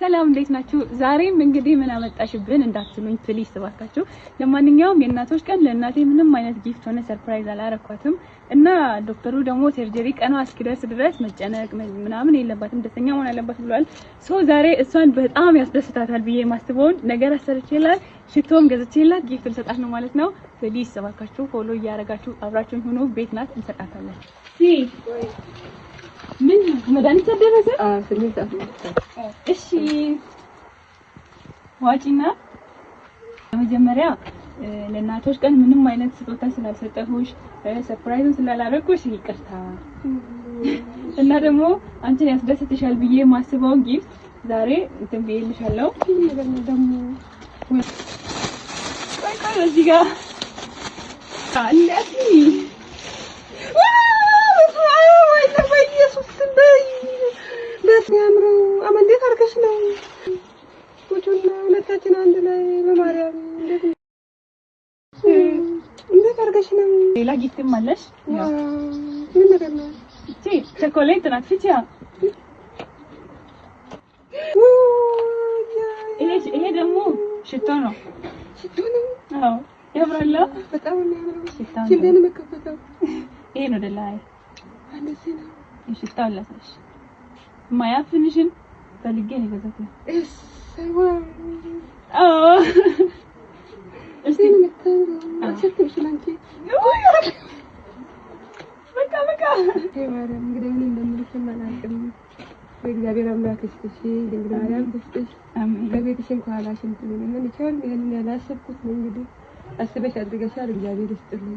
ሰላም እንዴት ናችሁ? ዛሬም እንግዲህ ምን አመጣሽብን እንዳትሉኝ ፕሊስ ተባካችሁ። ለማንኛውም የእናቶች ቀን ለእናቴ ምንም አይነት ጊፍት ሆነ ሰርፕራይዝ አላረኳትም እና ዶክተሩ ደግሞ ሰርጀሪ ቀኗ እስኪደርስ ድረስ መጨነቅ ምናምን የለባትም ደስተኛ መሆን አለባት ብሏል። ሶ ዛሬ እሷን በጣም ያስደስታታል ብዬ ማስበውን ነገር አሰርቼላት ሽቶም ገዝቼላት ጊፍት ልሰጣት ነው ማለት ነው። ፕሊስ ተባካችሁ ፎሎ እያደረጋችሁ አብራችሁን ሁኑ። ቤት ናት እንሰጣታለን። ምን መድኃኒት አደረሰ? ስሜት እሺ ዋጪና መጀመሪያ ለእናቶች ቀን ምንም አይነት ስጦታ ስላልሰጠሁሽ ሰርፕራይዝ ስላላረኩሽ ይቅርታ እና ደግሞ አንቺን ያስደስትሻል ብዬ ማስበውን ጊፍት ዛሬ እንትን ብዬልሻለሁ። ነገር ደግሞ ቆይ እዚህ ጋር አለኝ ያምሩ አመንዴት አርገሽ ነው ቁጭና ሁለታችን አንድ ላይ በማርያም እንዴት አርገሽ ነው? ሌላ ጊፍትም አለሽ? ምን ነገር ነው? እቺ ቸኮሌት ናት። ፍቺያ ይሄ ደግሞ ሽቶ ነው። ሽቶ ነው? አዎ ያምራል። በጣም ነው የሚያምረው። ሽቶ ነው መከፈተው። ይሄ ነው ደላይ አንደዚህ ነው። ሽቶ አላሰሽ ማያ ፊኒሽን ፈልጌ ነው የገዛሁት። እስቲ አትሽትሽ ላንቺ በቃ ማርያም እንግዲህ ምን እንደምልሽ ማላውቅም። እግዚአብሔር አምላክ ይስጥሽ፣ ድንግል ማርያም ትስጥሽ። አሜን። በቤትሽም ከኋላሽም ትሉኝ ምን ይቻል ይሄን ያላሰብኩት ነው እንግዲህ አስበሽ አድርገሻል። እግዚአብሔር ይስጥልኝ።